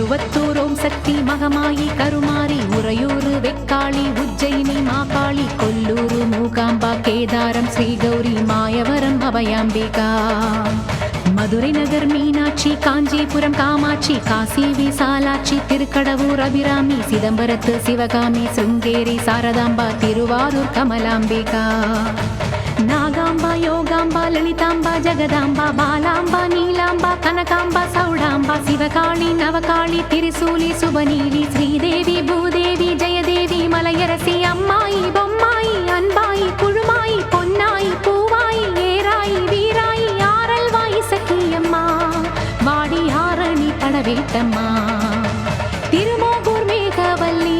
திருவத்தூர் ஓம் சக்தி மகமாயி கருமாரி உறையூர் வெக்காளி உஜ்ஜயினி மாகாளி கொல்லூர் மூகாம்பா கேதாரம் ஸ்ரீகௌரி மாயவரம் அபயாம்பிகா மதுரை நகர் மீனாட்சி காஞ்சிபுரம் காமாட்சி காசி விசாலாட்சி திருக்கடவூர் அபிராமி சிதம்பரத்து சிவகாமி சிருங்கேரி சாரதாம்பா திருவாரூர் கமலாம்பிகா நாகாம்பா யோகாம்பா லலிதாம்பா ஜெகதாம்பா பாலாம்பா நீலாம்பா கனகாம்பா சௌடாம்பா சிவகாளி நவகாளி திரிசூலி சுபநீலி ஸ்ரீதேவி பூதேவி ஜெயதேவி மலையரசி அம்மாயி பொம்மாயி அன்பாயி குழுமாயி பொன்னாயி பூவாயி ஏராயி வீராயி ஆரல்வாயி சக்கியம்மா வாடி ஆரணி படவேட்டம்மா திருமோகூர் மேகவல்லி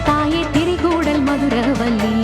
தாயே திரிகூடல் மதுரவல்லி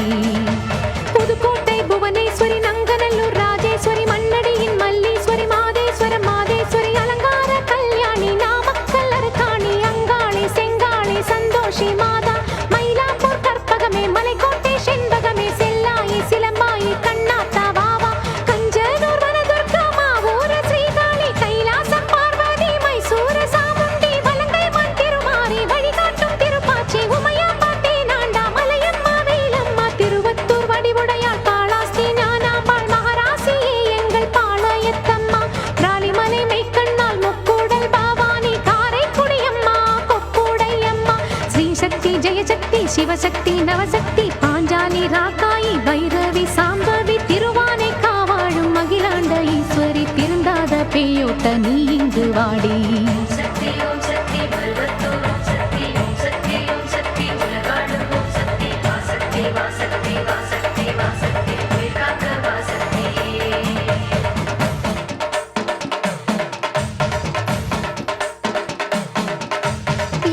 புதுக்கோட்டை புவனேஸ்வரி நங்கநல்லூர் ராஜேஸ்வரி மண்ணடியின் மல்லீஸ்வரி மாதேஸ்வரம் மாதேஸ்வரி அலங்கார கல்யாணி நாமக்கல் அரக்காணி அங்காளி செங்காளி சந்தோஷி மாதா மயிலாப்பூர் கற்பகமே மலைக்கோட்டை செண்பகமே செல்லாயி சிலம்பாயி கண்ணாத்தா வாவா கஞ்சனூர் வனதுர்கா மாவூர ஸ்ரீகாளி கைலாசம் பார்வதி மைசூர சாமுண்டி வலங்கை மண் திருமாரி வழிகாட்டும் திருப்பாச்சி உமையாம்பா தேனாண்டா மலையம்மா வேலம்மா திருவத்தூர் வடிவுடையாள் காளாஸ்தி ஞானாம்பாள் மகராசியே எங்கள் பாளையத்தம்மா ராலிமலை மெய்க்கண்ணால் முக்கூடல் பாவானி காரைக்குடியம்மா கொக்குடையம்மா ஸ்ரீசக்தி ஜெயசக்தி சிவசக்தி நவசக்தி பாஞ்சாலி ராக்காயி பைரவி சாம்பவி திருவானை காவாழும் அகிலாண்ட ஈஸ்வரி திருந்தாத பேயோட்ட நீ இங்கு வாடி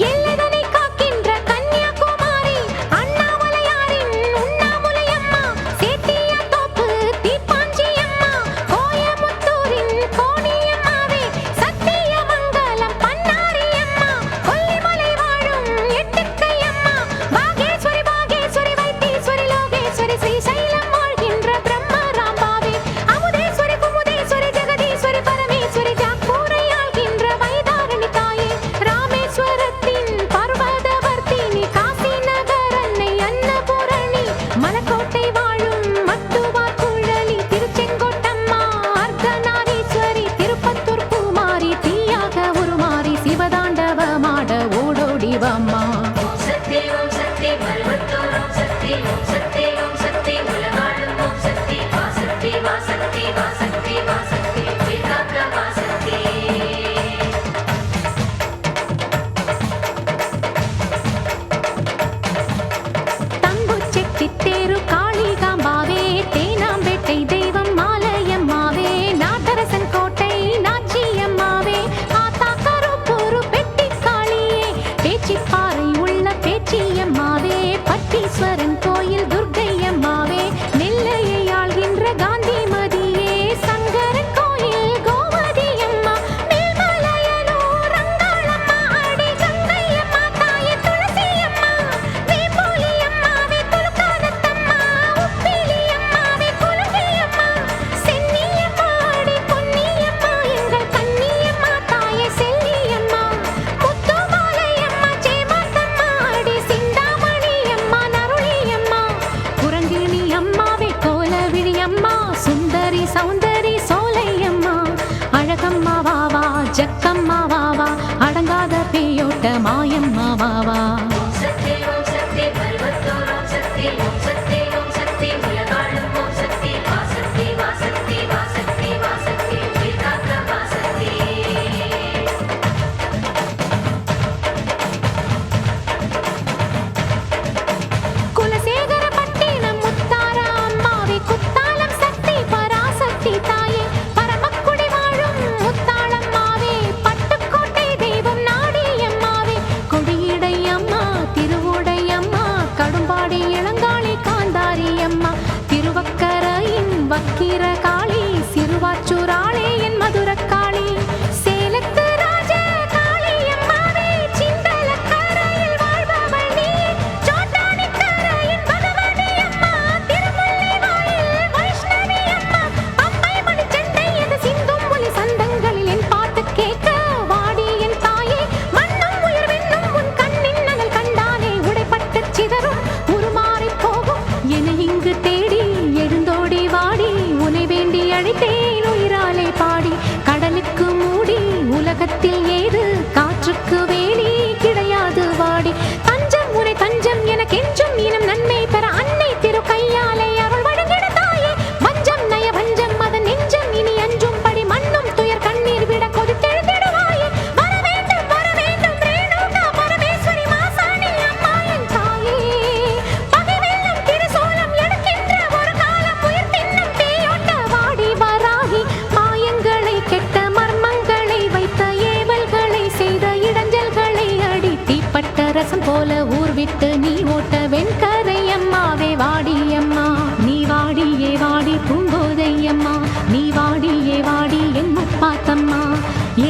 எல்லைதனை காக்கின்ற கன்னியாகுமாரி அண்ணாமலையாரின் உண்ணாமுலையம்மா சேத்தியாத்தோப்பு தீப்பாஞ்சியம்மா கோயமுத்தூரின் கோணியம்மாவே சத்தியமங்கலம் பன்னாரியம்மா கொல்லிமலை வாழும் எட்டுக்கையம்மா பாகேஸ்வரி பாகேஸ்வரி வைத்தீஸ்வரி லோகேஸ்வரி ஸ்ரீசைலம் வாழ்கின்ற பிரம்மராம்பாவே அமுதேஸ்வரி குமுதேஸ்வரி ஜெகதீஸ்வரி பரமேஸ்வரி ஜாக்கூரை ஆள்கின்ற வைதாரணி தாயே ராமேஸ்வரத்தின் பர்வதவர்த்தினி காசி நகர் அன்னை அன்னபூரணி மலக்கோட்டை வாழும் மட்டுவார் குழலி திருச்செங்கோட்டம்மா அர்த்தநாரீஸ்வரி திருப்பத்தூர் பூமாரி தீயாக உருமாறி சிவதாண்டவமாட ஓடோடி வாம்மா தங்குச்செட்டித்தேரு காளிகாம்பாவே தேனாம்பேட்டை தெய்வம் மாலையம்மாவே நாட்டரசன் கோட்டை நாச்சியம்மாவே ஆத்தா கருப்பூரு பெட்டிக்காளியே பேச்சிப்பாறை உள்ள பேச்சியம்மாவே பட்டீஸ்வரன் கோயில் துர்க்கையம்மாவே நெல்லையை ஆள்கின்ற காந்திமதியே சங்கரன் கோயில் கோமதியம்மா மேல்மலையனூர் அங்காளம்மா அடி கங்கையம்மா தாயே துளசியம்மா வேப்போலியம்மாவே துலுக்கானத்தம்மா உப்பிலியம்மாவே குலுங்கியம்மா சென்னியம்மா அடி பொன்னியம்மா எங்கள் கன்னியம்மா தாயே செல்லியம்மா முத்துமாலையம்மா சேமாத்தம்மா அடி சிந்தாமணியம்மா நருளியம்மா குரங்கிணி அம்மாவே கோலவிழி அம்மா சுந்தரி சௌந்தரி சோலையம்மா அழகம்மா வாவா ஜக்கம்மா வாவா அடங்காத பேயோட்ட மாயம்மா வாவா குலசேகரப்பட்டினம் முத்தாரா அம்மாவே குத்தாலம் சக்தி பராசக்தி தாயே பரமக்குடி வாழும் முத்தாளம்மாவே பட்டுக்கோட்டை தெய்வம் நாடியம்மாவே கொடியிடை அம்மா திருவுடையம்மா கடும்பாடி இளங்காளி காந்தாரி அம்மா திருவக்கரையின் வக்கிர காளி சிறுவாச்சூராளே என் மதுரக்காளி சேலத்து ராஜ காளியம்மாவே சிந்தலக்கரையில் வாழ்பவள் நீ சோட்டானிக்கரையின் பகவதி அம்மா திருமுல்லை வாயில் வைஷ்ணவி அம்மா பம்பை மணிச்சண்டை எது சிந்தும் ஒலி சந்தங்களில் என் பாட்டு கேட்க வாடி என் தாயே மண்ணும் அங்கு தேடி எழுந்தோடி வாடி உனை வேண்டி அழைத்தேன் உயிராலே பாடி கடலுக்கு மூடி உலகத்தில் ஏது காற்றுக்கு வேலி கிடையாது வாடி தஞ்சம் உனை தஞ்சம் என கெஞ்சும் இனம் நன்மை பெற அன்னை திரு கையாலே அவள் வழங்கிட தாயே வஞ்சம் நய வஞ்சம் அதன் நெஞ்சம் இனி அஞ்சும் படி மண்ணும் துயர் கண்ணீர் விட கொதித்தெழுந்திடுவாயே வர வேண்டும் ரேணுகா பரமேஸ்வரி மாசாணி அம்மா என் தாயே பகை வெல்லும் திருசூலம் எடுக்கின்ற ஒரு காலம் உயிர் தின்னும் தீயோட்ட வாடி வராகி மாயங்களை கெட்ட மர்மங்களை வைத்த ஏவல்களை செய்த இடைஞ்சல்களை அடி தீப்பட்ட ரசம் போல ஊர் விட்டு நீ ஓட்ட வெண்கரை அம்மாவே வாடி அம்மா நீ வாடியே வாடி பூங்கோதை அம்மா நீ வாடியே வாடி என் முப்பாத்தம்மா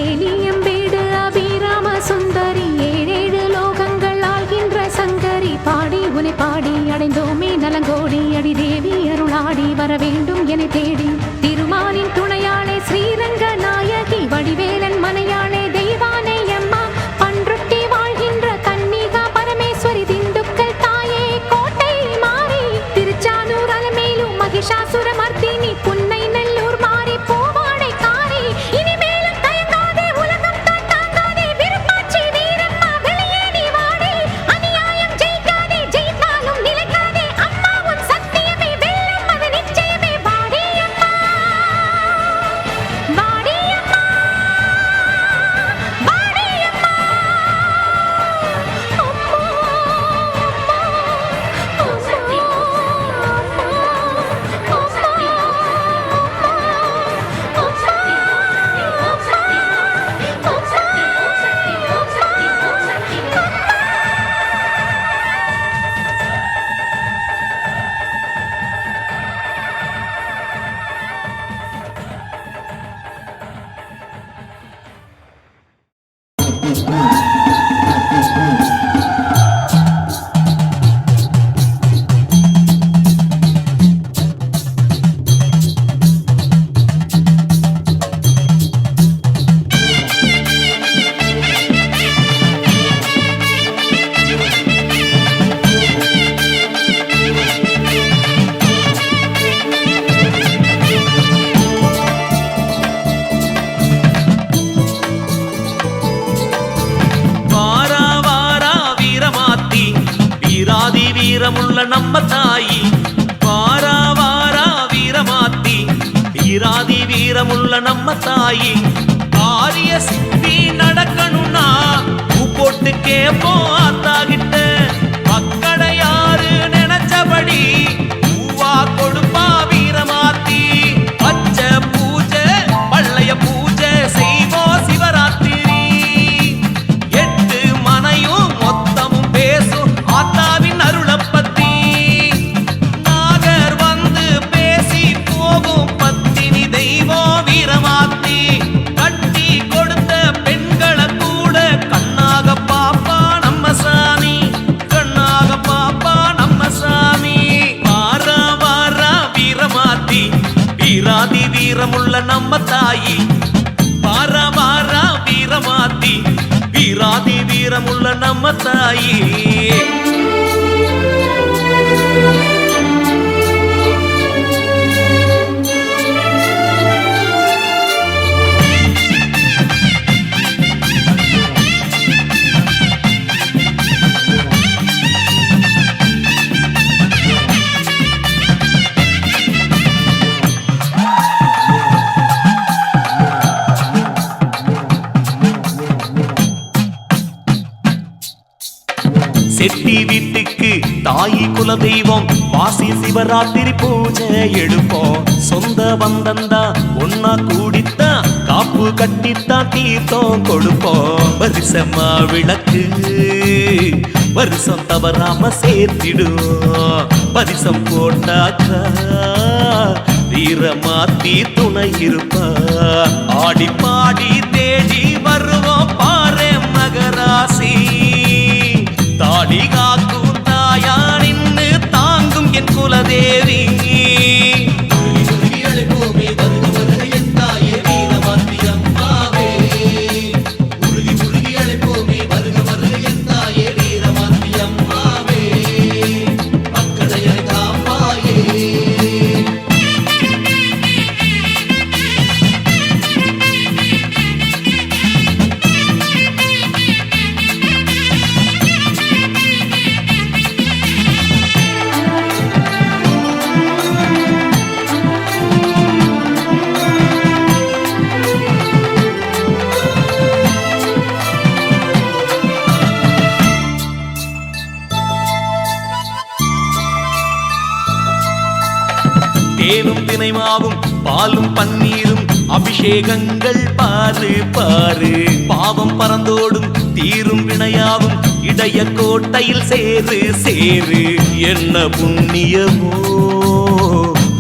ஏலியம்பேடு அபிராம சுந்தரி ஏழேழு லோகங்கள் ஆள்கின்ற சங்கரி பாடி உனை பாடி அடைந்தோமே நலங்கோடி அடி தேவி அருளாடி வர வேண்டும் என தேடி திருமாலின் துணையாளே ஸ்ரீரங்க நாயகி வடிவேலன் மனையாளே தெய்வானை அம்மா பன்ருட்டி வாழ்கின்ற கன்னிகா பரமேஸ்வரி திண்டுக்கல் தாயே கோட்டை மாறி திருச்சானூர் அலமேலு மகிஷாசுர மர்த்தினி புன்னை நல்லூர் மாறி பூவாடை காரி இனிமேலும் தயங்காதே உலகம் தான் தாங்காதே விருப்பாட்சி வீரம்மா வெளியே நீ வாடி அநியாயம் ஜெயிக்காதே ஜெயித்தாலும் நிலைக்காதே அம்மா உன் சத்தியமே வெல்லும் அது நிச்சயமே வாடி அம்மா வாடி அம்மா வாடி அம்மா வீரமுள்ள நம்ம தாயி வாரா வாரா வீரமாத்தி வீராதி வீரமுள்ள நம்ம தாயி ஆரிய சித்தி நடக்கணும்னா பூ போட்டு கேப்போம் ஆத்தாகிட்ட மக்களை யாரு நினைச்சபடி பூவா கொடுப்பா வீரமாத்தி பச்ச பூஜை பள்ளைய பூஜை செய்வோம் சிவராத்திரி 8 மனையும் மொத்தமும் பேசும் ஆத்தாவின் அருளப்பத்தி நாகர் வந்து பேசி போகும் பத்தினி தெய்வம் வீரமாத்தி கட்டி கொடுத்த பெண்களை கூட கண்ணாக பாப்பா நம்ம சாமி கண்ணாக பாப்பா நம்ம சாமி வாரா வாரா வீரமாத்தி வீராதி வீரமுள்ள நம்ம தாயி வாரா வாரா வீரமாத்தி வீராதி வீரமுள்ள நம்ம தாயி செட்டி வீட்டுக்கு தாயி குல தெய்வம் வாசி சிவராத்திரி பூஜை எடுப்போம் சொந்த பந்தந்தா ஒன்னா கூடித்தா காப்பு கட்டித்தா தீர்த்தம் கொடுப்போம் வருஷமா விளக்கு வருஷம் தவறாம சேர்த்திடுவோம் பரிசம் போட்டாக்கா வீரமாத்தி துணை இருப்பா ஆடி பாடி தேடி வருவோம் பாரு மகராசி தாடி காக்கும் தாயா நின்று தாங்கும் என் குலதேவி மக்களை காப்பாயே தேனும் தினைமாவும் பாலும் பன்னீரும் அபிஷேகங்கள் பாரு பாரு பாவம் பறந்தோடும் தீரும் வினையாவும் இடைய கோட்டையில் சேரு சேரு என்ன புண்ணியமோ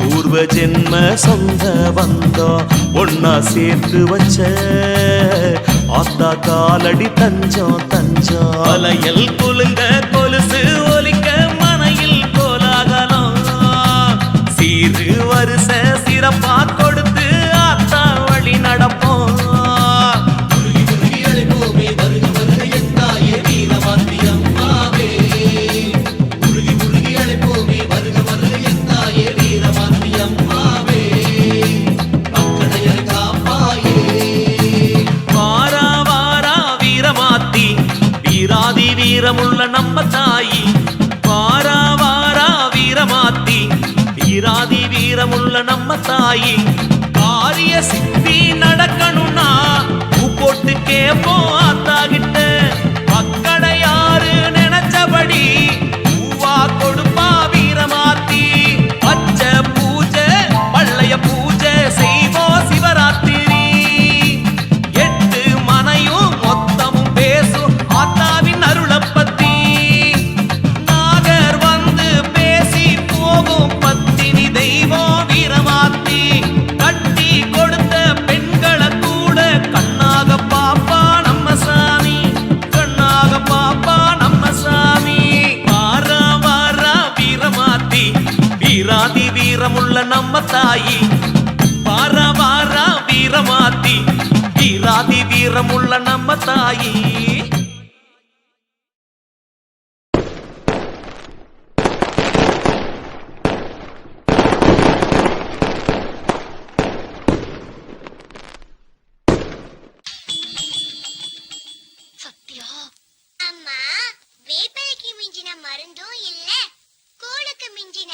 பூர்வ ஜென்ம சொந்த வந்தோம் ஒன்னா சேர்த்து வச்ச ஆத்தா காலடி தஞ்சம் தஞ்சம் அலையல் குலுங்க கொலுசு ஒலிக்க மனையில் கோலாகலம் சீரு வருஷ சிறப்பா கொடுத்து ஆத்தா வழி நடப்போம் வீரமுள்ள நம்ம தாயி வாரா வாரா வீரமாத்தி வீராதி வீரமுள்ள நம்ம தாயி காரிய சித்தி நடக்கணும்னா பூ போட்டு கேப்போம் ஆத்தாகிட்ட மக்களை யாரு நினைச்சபடி பூவா கொடுப்பா வீரமாத்தி பச்சை பூஜை பள்ளைய பூஜை செய்வோம் சிவராத்திரி 8 மனையும் மொத்தமும் பேசும் ஆத்தாவின் அருளப்பத்தி நாகர் வந்து பேசி போகும் பத்தினி தெய்வம் வீரமாத்தி கட்டி கொடுத்த பெண்களை கூட கண்ணாக பாப்பா நம்ம சாமி கண்ணாக பாப்பா நம்ம சாமி வாரா வாரா வீரமாத்தி வீராதி வீரமுள்ள நம்ம தாயி வாரா வாரா வீரமாத்தி வீராதி வீரமுள்ள நம்ம தாயி அம்மா வேப்பிலைக்கு மிஞ்சின மருந்தும் இல்ல கூழுக்கு மிஞ்சின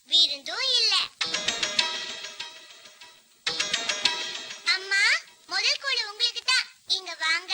விருந்தும் இல்ல அம்மா முதல் கூழு உங்களுக்கு தான் இங்க வாங்க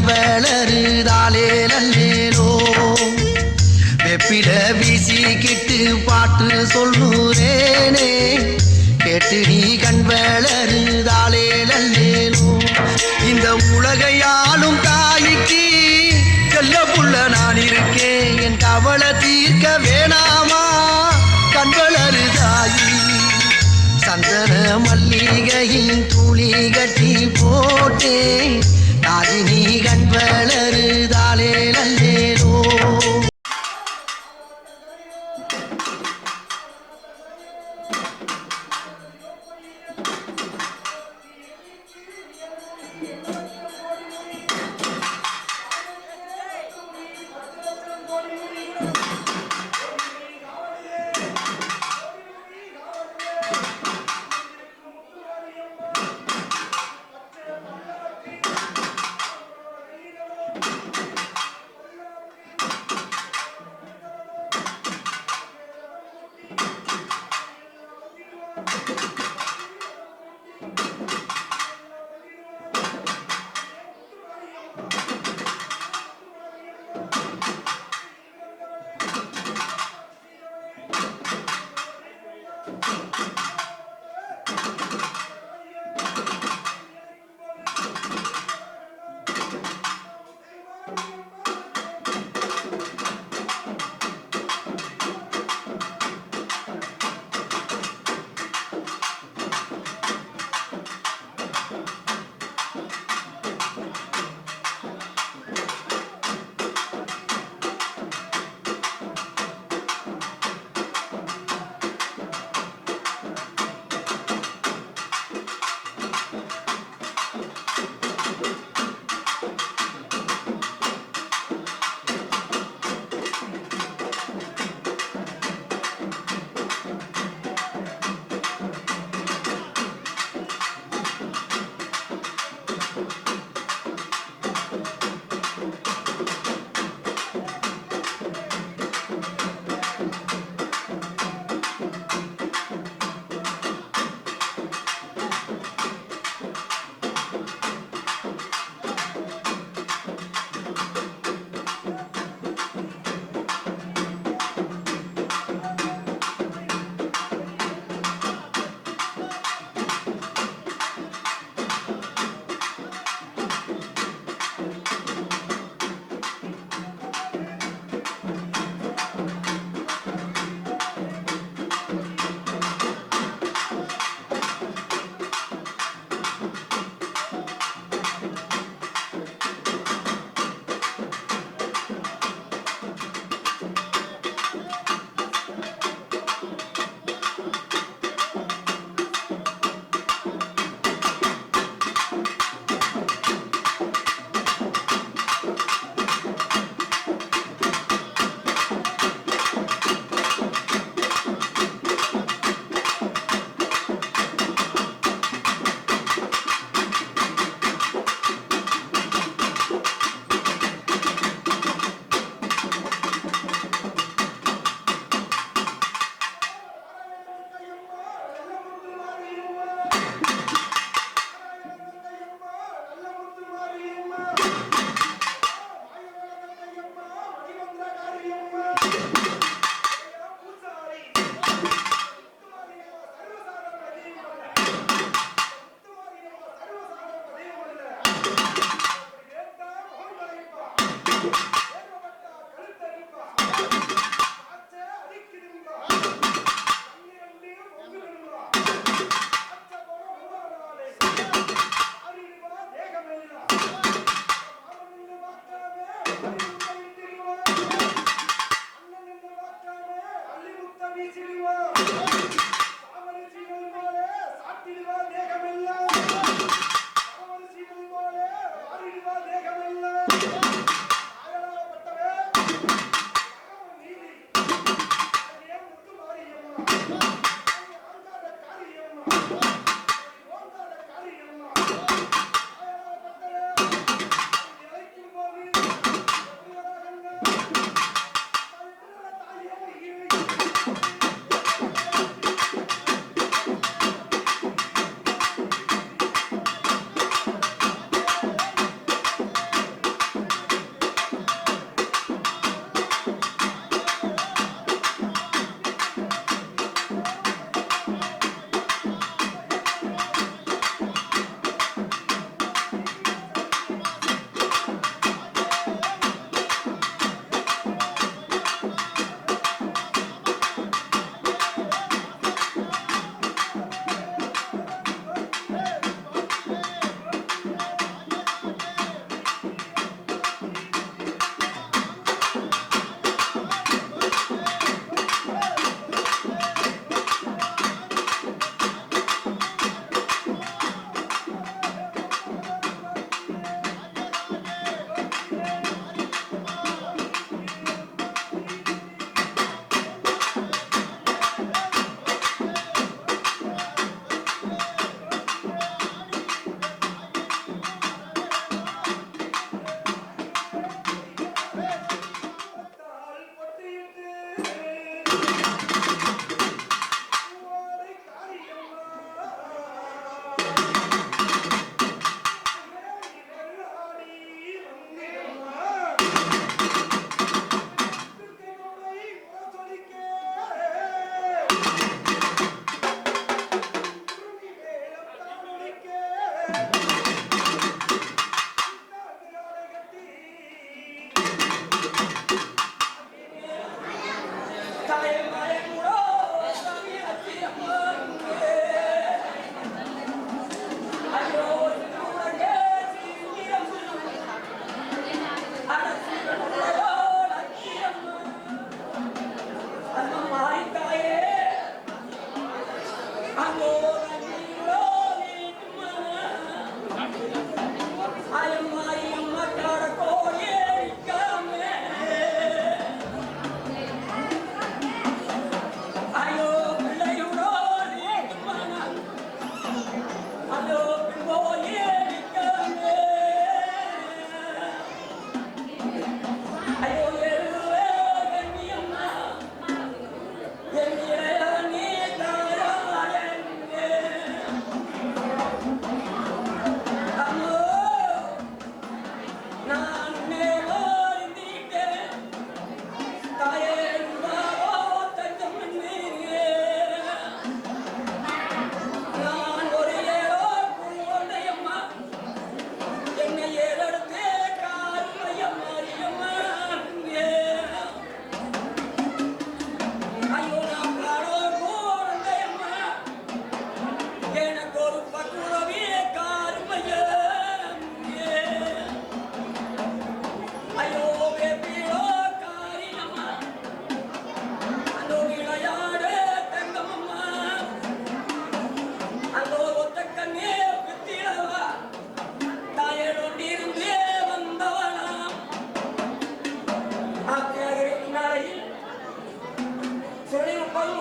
வளருதாலே நல்லேலோ வெப்பில வீசிக்கிட்டு பாட்டு சொல்லுறேனே கேட்டு நீ கண் வளருதாலே நல்லேலோ இந்த உலகையாலும் தாய்க்கு செல்ல புள்ள நான் இருக்கேன் என் கவலை தீர்க்க வேணாமா கண் வளருதாயி சந்தன மல்லிகையின் துளி கட்டி போட்டே ராஜினி கண் வளருதாலே நல்லேலோ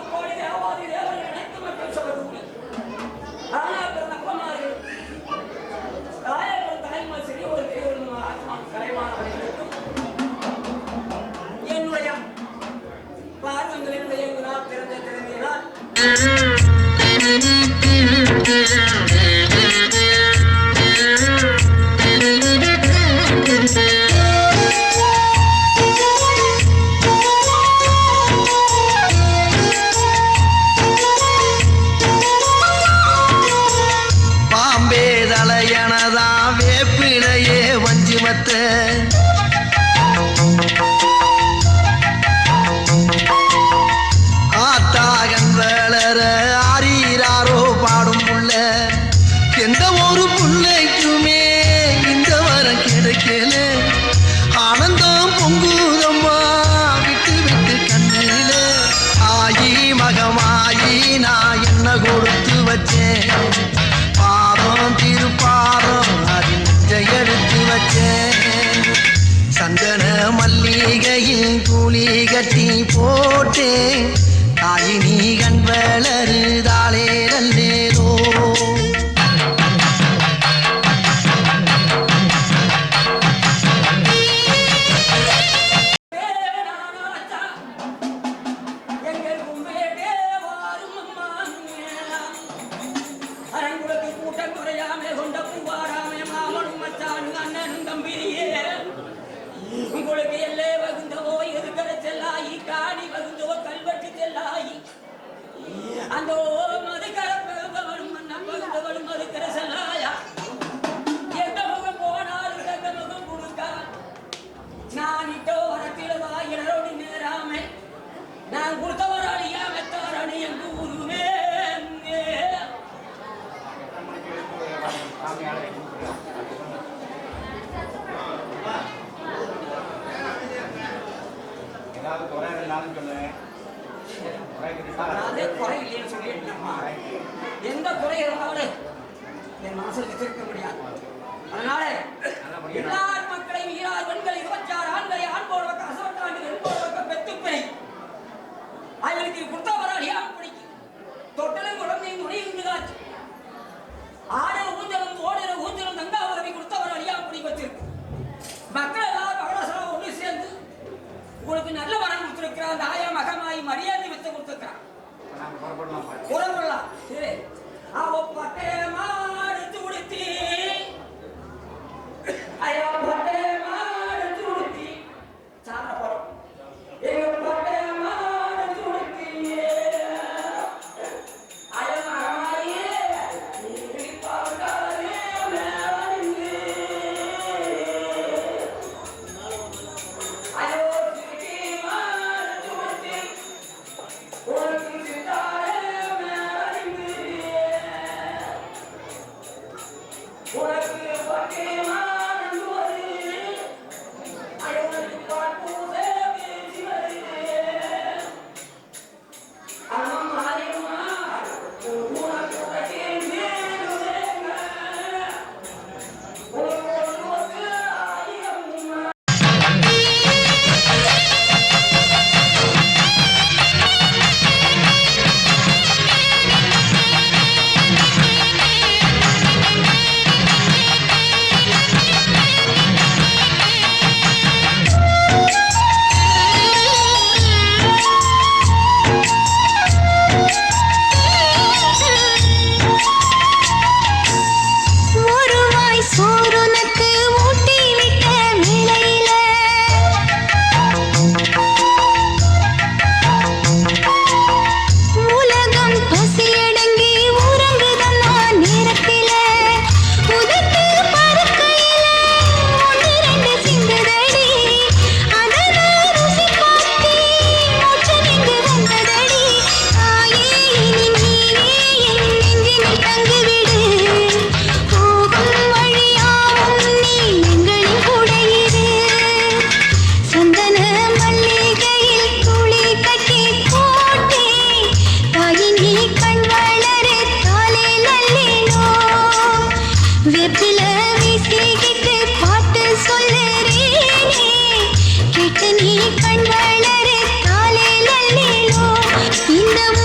முக்கோடி தேவாதி தேவர்கள் அனைத்து மக்கள் சொல்லக்கூடிய ஆனா பிறந்த குமார்கள் தாயர்கள் தாய்மார் சரி ஒரு பெரியவர்கள் ஆத்மா கலைமானவர்களுக்கும் என்னுடைய பாதங்களினுடைய நாள் திறந்த திறமையினால் பாம்பே தலையனதா வேப்பிலையே வஞ்சிமத்த ஆத்தாகன் வளர ஆரீராரோ பாடும் புள்ள எந்த ஒரு புள்ளைக்குமே இந்த வரம் கிடைக்கல ஆனந்தம் பொங்குதம்மா விட்டு விட்டு கண்ணில ஆயி மகமாயி நான் என்ன கொடுத்து வச்சேன் பாதம் திருப்பாதம் அதில் எடுத்து வச்சேன் சந்தன மல்லிகையில் கூலி கட்டி போட்டேன் தாயினி கண் வளருதாளே நல்லேரோ உங்களுக்கு எல்லே வகுந்தவோ எதுக்கட செல்லாயி காணி வகுந்தவோ கல்வெட்டு செல்லாயி அந்த மதுக்கர பகுந்தவளும் மன்னம் பகுந்தவளும் மதுக்கர செல்லாயா எந்த முகம் போனாலும் எந்த முகம் கொடுக்கா நான் இட்டோ வரத்தில் வாயிலரோடு நேராமே நான் கொடுத்தவராளியா மெத்தாரணி என்று உருவே குறை இல்லைன்னு சொல்லிட்டேன்மா எந்த குறை இருந்தாலும் என் மனசில் வச்சிருக்க முடியாது அதனால எல்லா மக்களையும் ஈரார் பெண்கள் 26 ஆண்களை ஆண்போடு பக்கம் அசவட்டாண்டு வெண்போடு பக்கம் பெத்துப்பிணை அவர்களுக்கு குத்தவராளியா பிடிக்கும் தொட்டலும் குழந்தையும் துணியும் காட்சி ஆடல் ஊஞ்சலும் ஓடல ஊஞ்சலும் தங்காவரவி குத்தவராளியா பிடிக்க வச்சிருக்கு மக்கள் எல்லாரும் பகலசனம் ஒன்று சேர்ந்து உங்களுக்கு நல்ல வரம் கொடுத்திருக்கிறார் அந்த ஆயா மகமாயி மரியாதை வித்து கொடுத்திருக்கிறார் புறப்படலாம் சரி அவ பட்டே மாடு உடுத்தி ஐயா பட்டே மாடு உடுத்தி சாப்பிட போறோம் எங்க பட்டே மாடு உடுத்தி ஐயா மகமாயி நீ பாக்காதே மேலி ஐயோ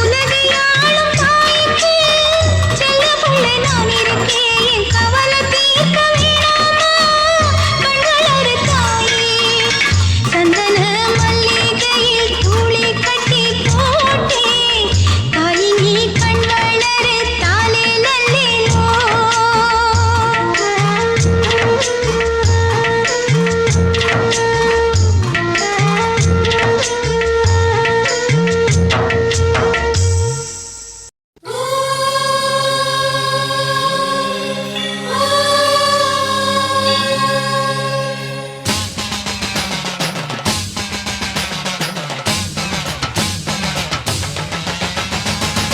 உலகையாளும் தாய்க்கு செல்ல புள்ள நான் இருக்கேன் என் கவலை தீர்க்க வேணாமா கண்களொரு தாயே சந்தன மல்லிகையில் தூளி கட்டி போட்டேன் தாய் நீ கண் வளரு தாலே நல்லேனோ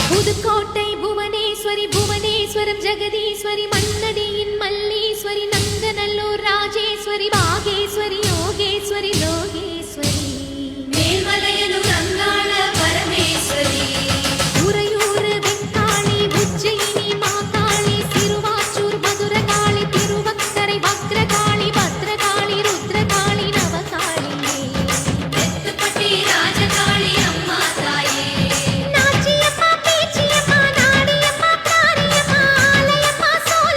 புதுக்கோட்டை புவனேஸ்வரி புவனேஸ்வரம் ஜெகதீஸ்வரி மன்னடியின் மல்லீஸ்வரி நங்கநல்லூர் ராஜேஸ்வரி பாகேஸ்வரி யோகேஸ்வரி லோகேஸ்வரி மேல்மலையனூர் அங்காள பரமேஸ்வரி உறையூர் வெங்காளி உஜ்ஜயினி மாகாளி சிறுவாச்சூர் மதுரகாளி திருவக்கரை வக்ரகாளி பத்ரகாளி ருத்ரகாளி நவகாளியே தெத்துப்பட்டி ராஜகாளி அம்மா தாயே நாச்சியம்மா பேச்சியம்மா நாடியம்மா காரியம்மா ஆலயம்மா சோலையம்மா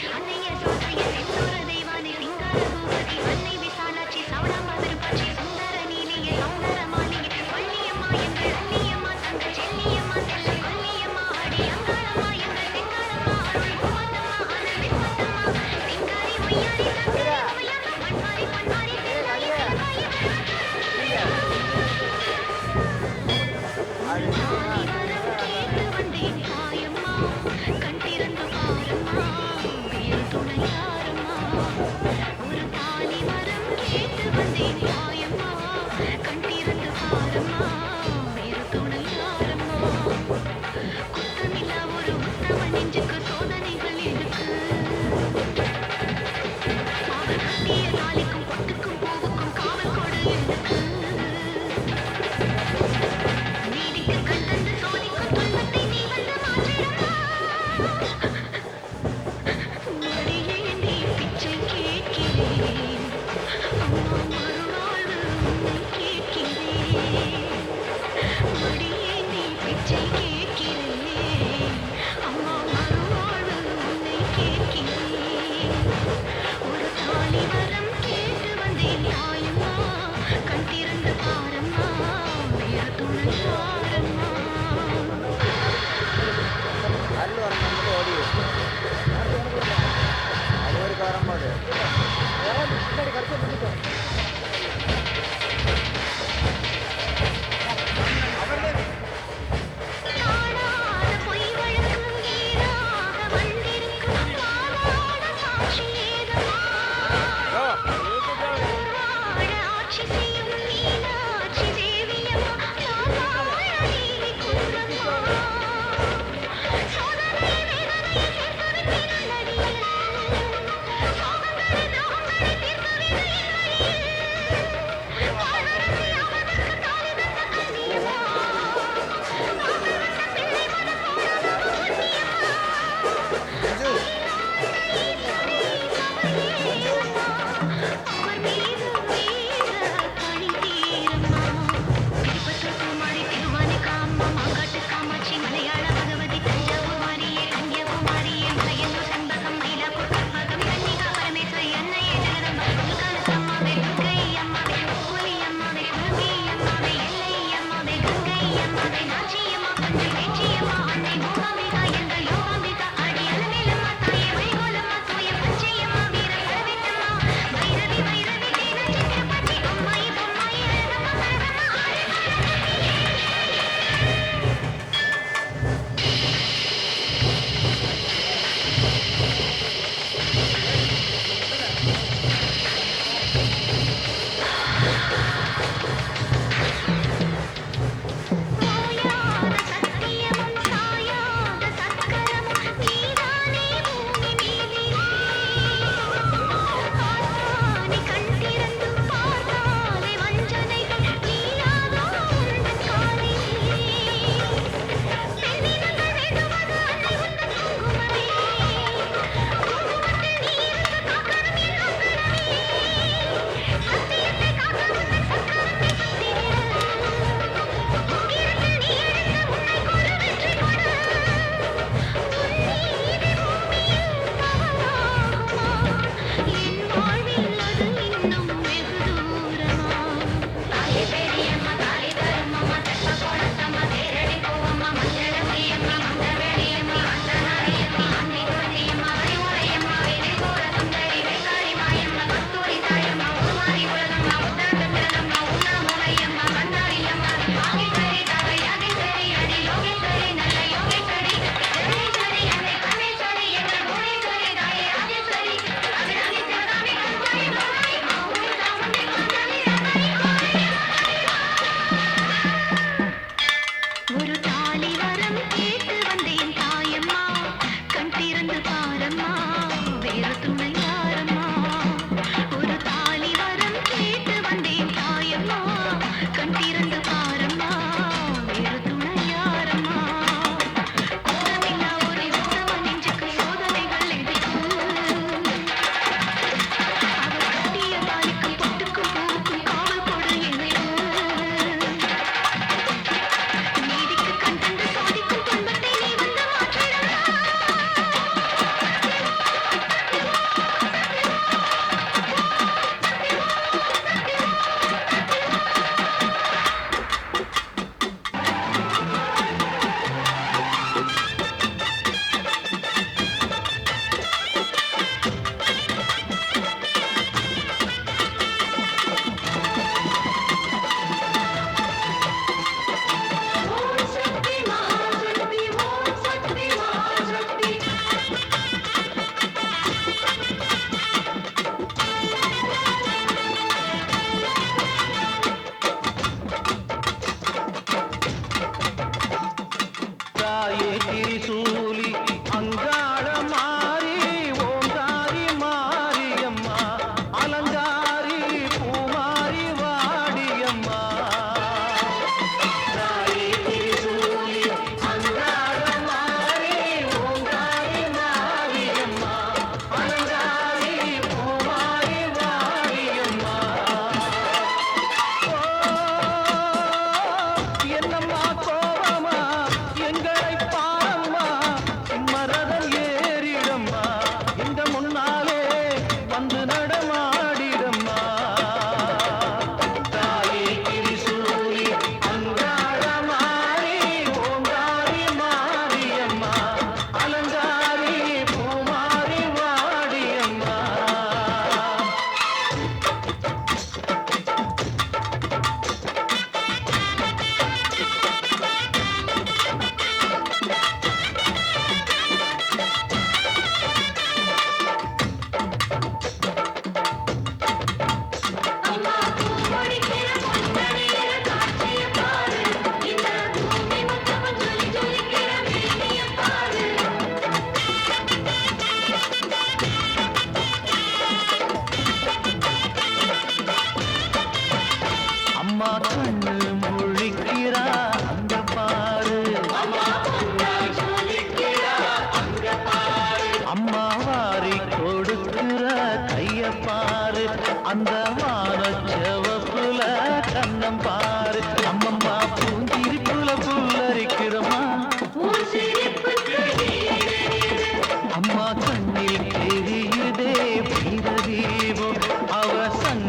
அன்னைய சோதைய செந்தூர தெய்வானை சிங்கார பூபதி அன்னை விசா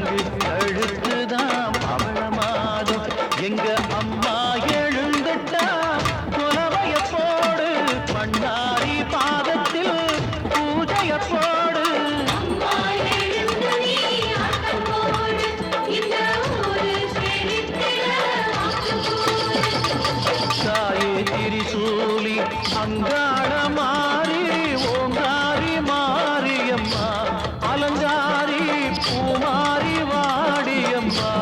சங்கு கழுத்துதான் பவள மாதம் எங்க அம்மா எழுந்துட்டா புலவைய போடு பண்ணாரி பாதத்தில் பூஜைய போடு தாயே திரிசூலி அங்காள மாறி ஓங்காரி மாரியம்மா அலங்காரி பூமாரி வாடியம்மா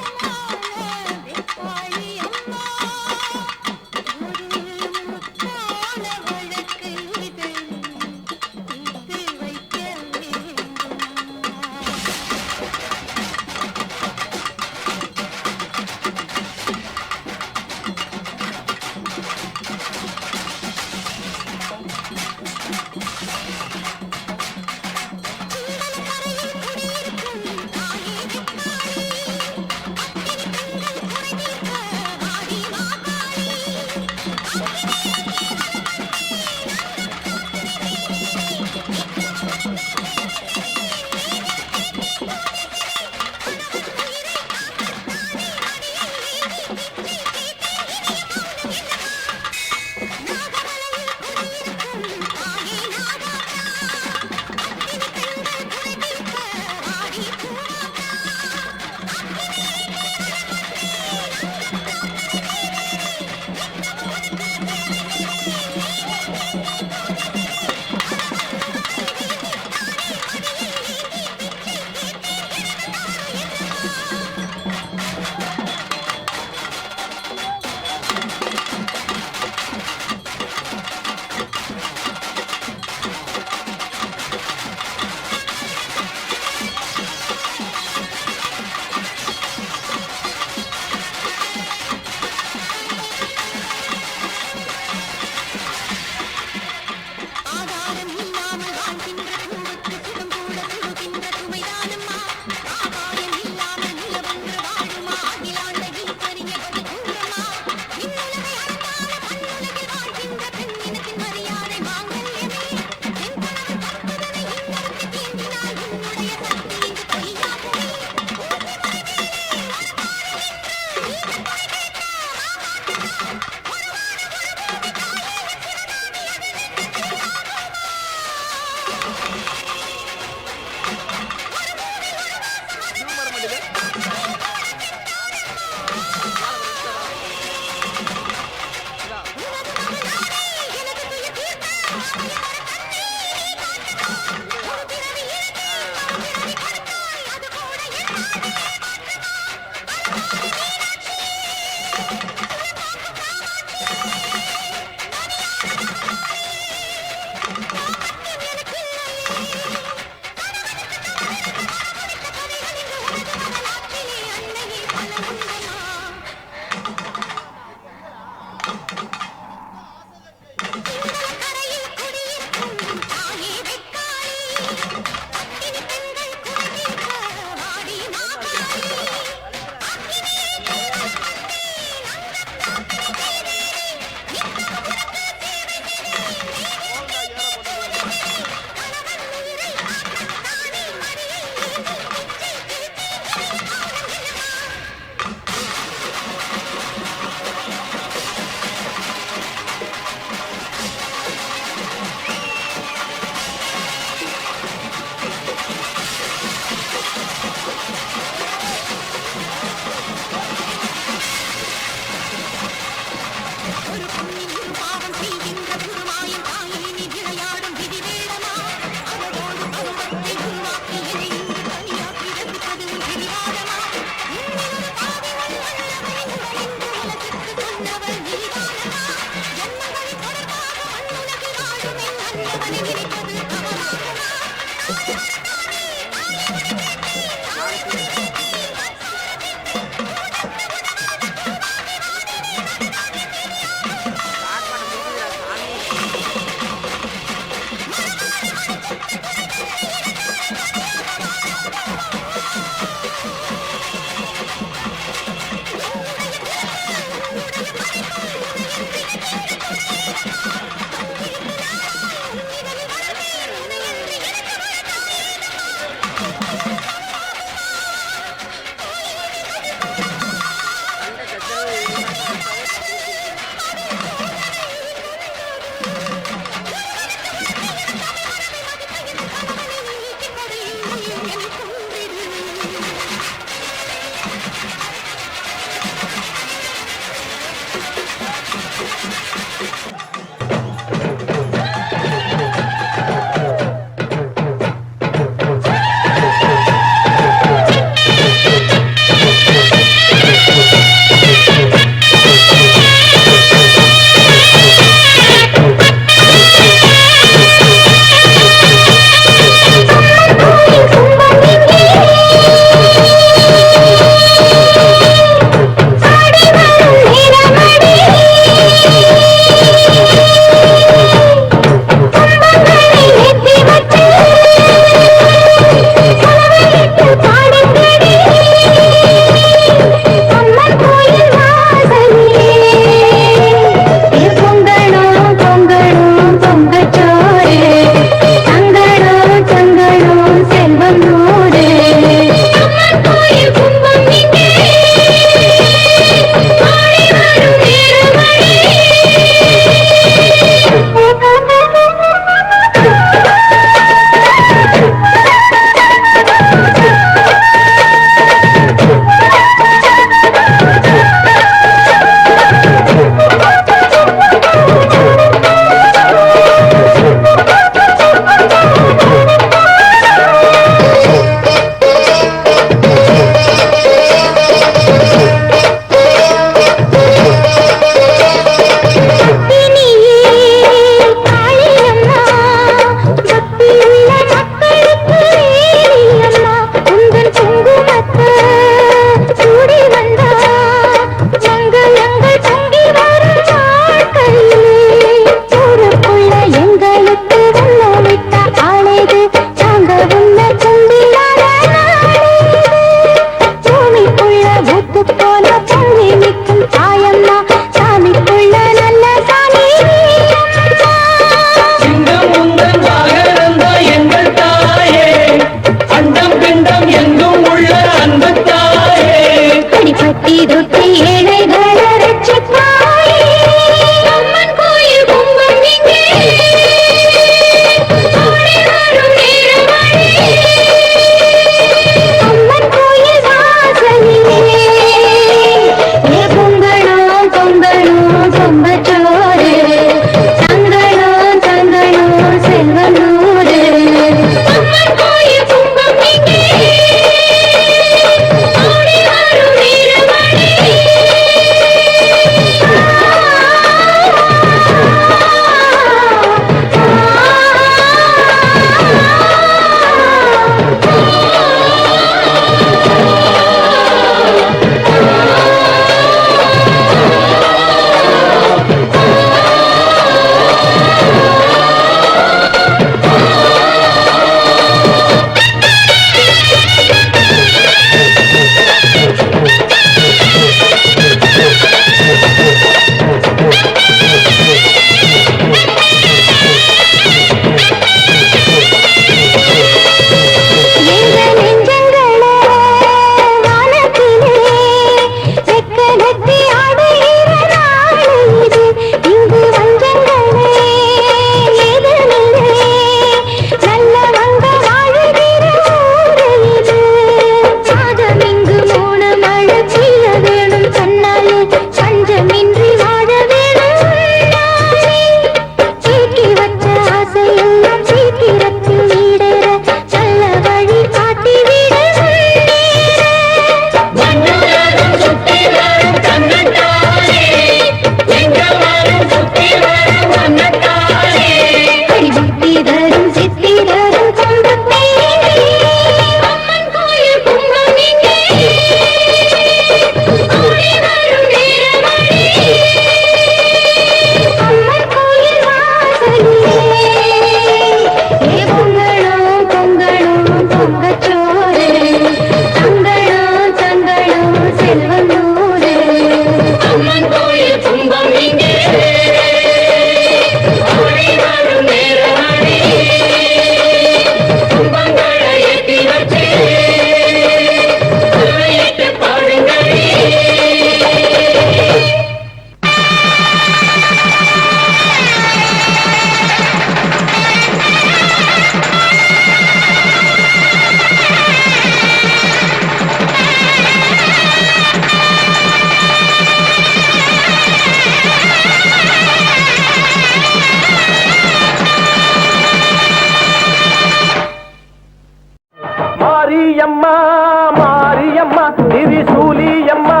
திரிசூலியம்மா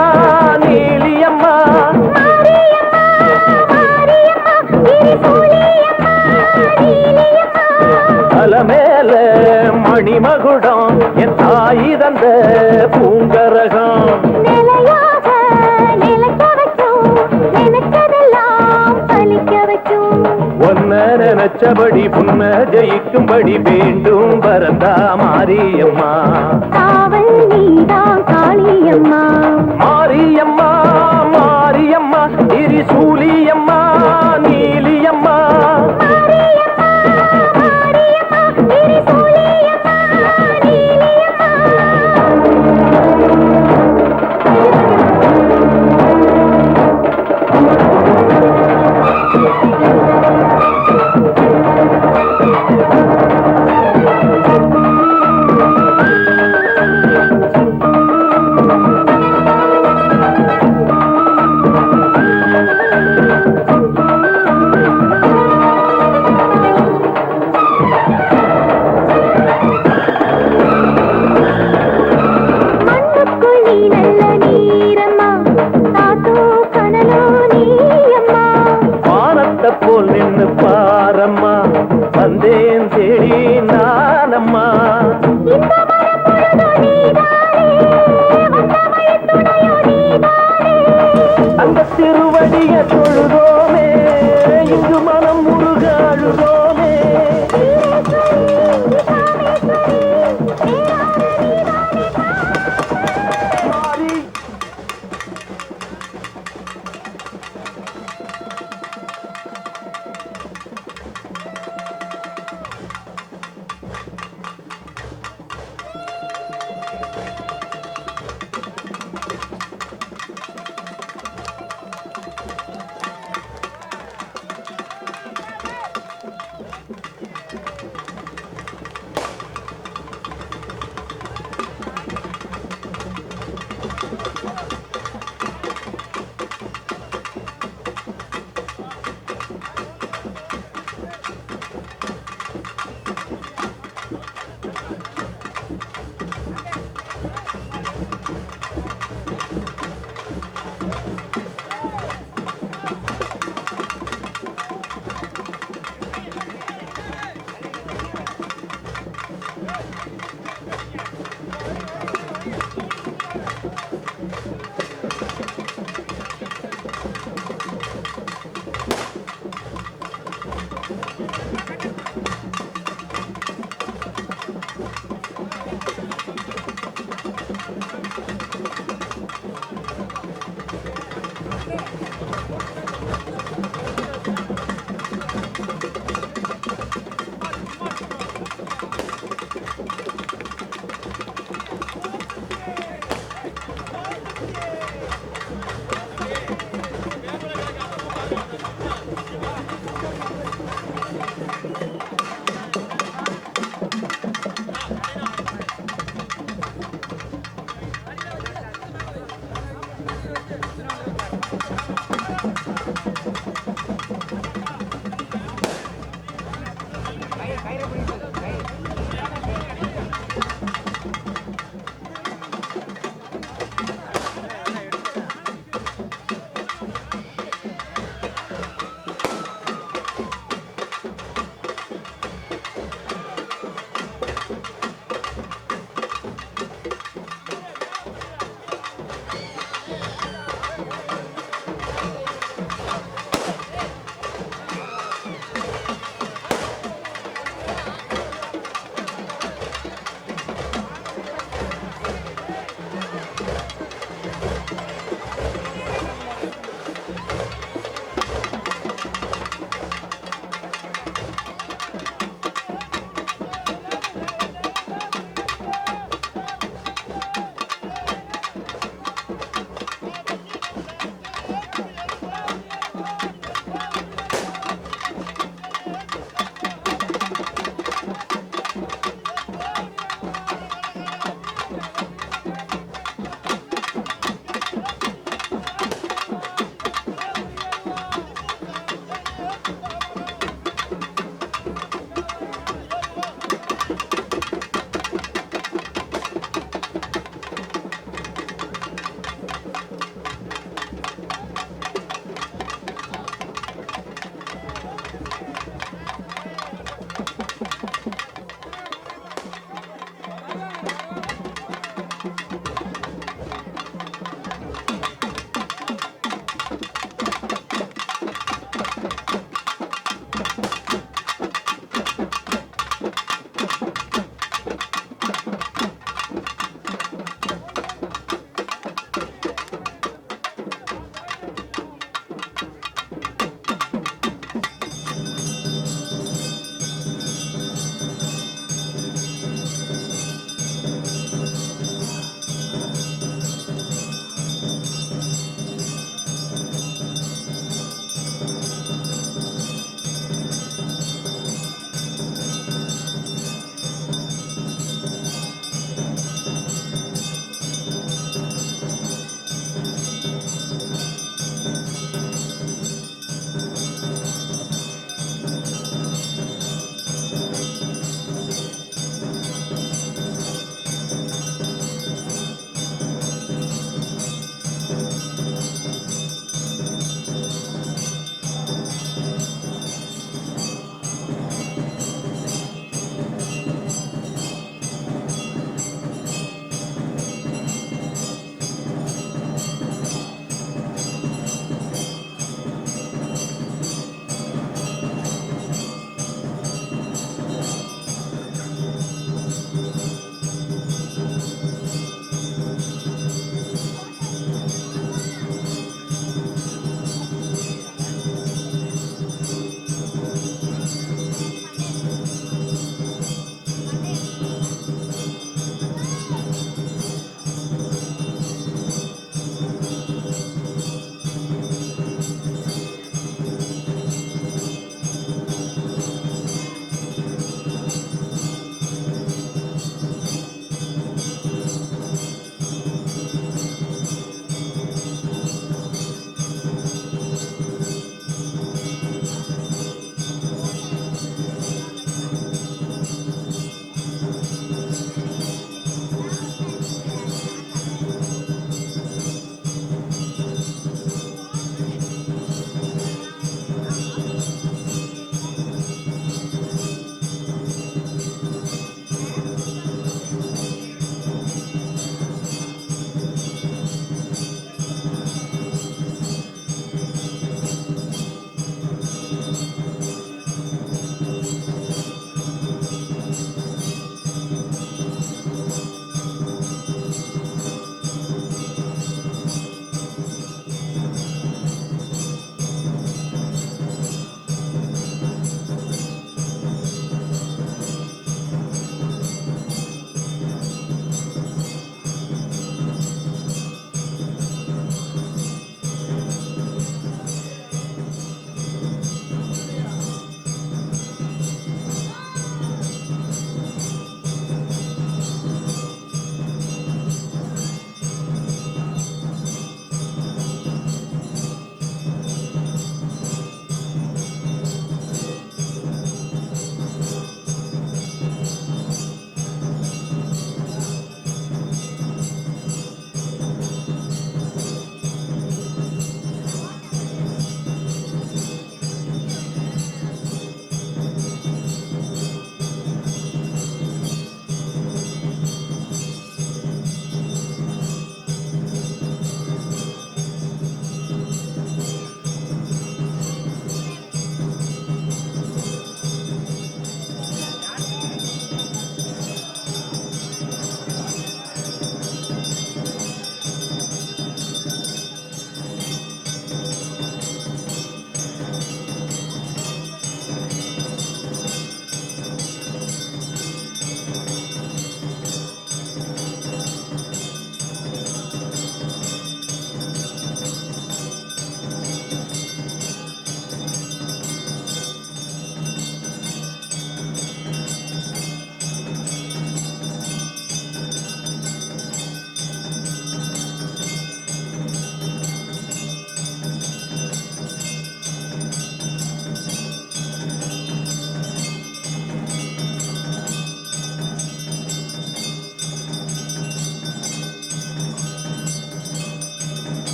நீலியம்மா தலமேல மணிமகுடம் என் தாய் தந்த பூங்கரகம் ஒன்ன நினைச்சபடி புன்ன ஜெயிக்கும்படி வேண்டும் வரந்தா மாரியம்மா காவல் நீதான் காளியம்மா மாரியம்மா மாரியம்மா திரிசூலியம்மா நீலியம்மா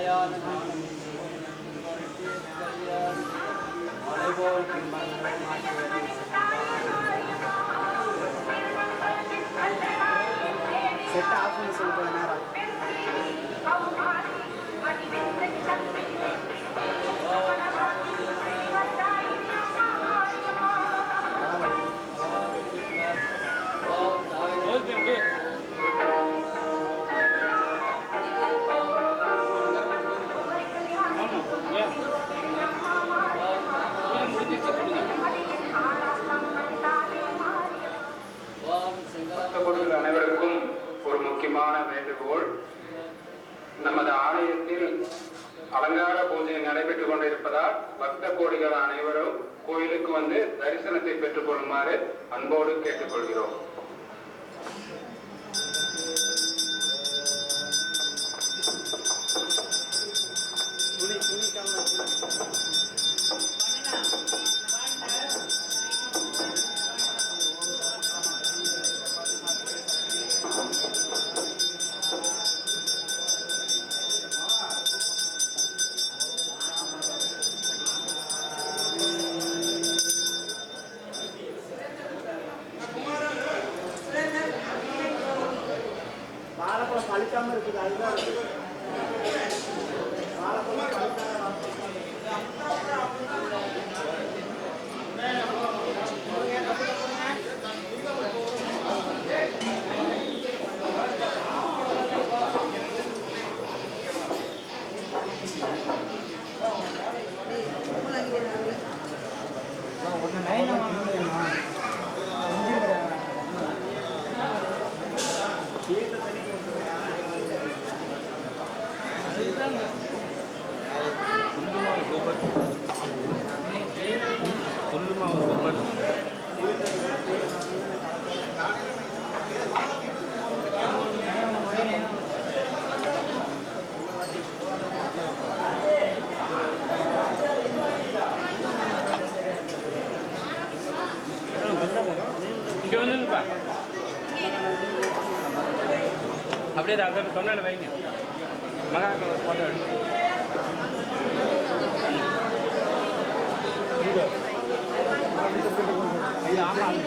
நிலையான அலைபோல் செட் ஆஃப் பண்ணி சொல்ல நேரம் பக்தகோடிகள் அனைவருக்கும் ஒரு முக்கியமான வேண்டுகோள். நமது ஆலயத்தில் அலங்கார பூஜை நடைபெற்றுக் கொண்டிருப்பதால் பக்த கோடிகள் அனைவரும் கோயிலுக்கு வந்து தரிசனத்தை பெற்றுக் கொள்ளுமாறு அன்போடு கேட்டுக்கொள்கிறோம். வாழைப்பழம் பழுக்காம இருக்குது அதுதான் வாழைப்பழம் பழுக்காம அப்படியே அங்கே சொன்னால வைங்க மகாக்கள் போட்டோ எடுத்து ஆமாம்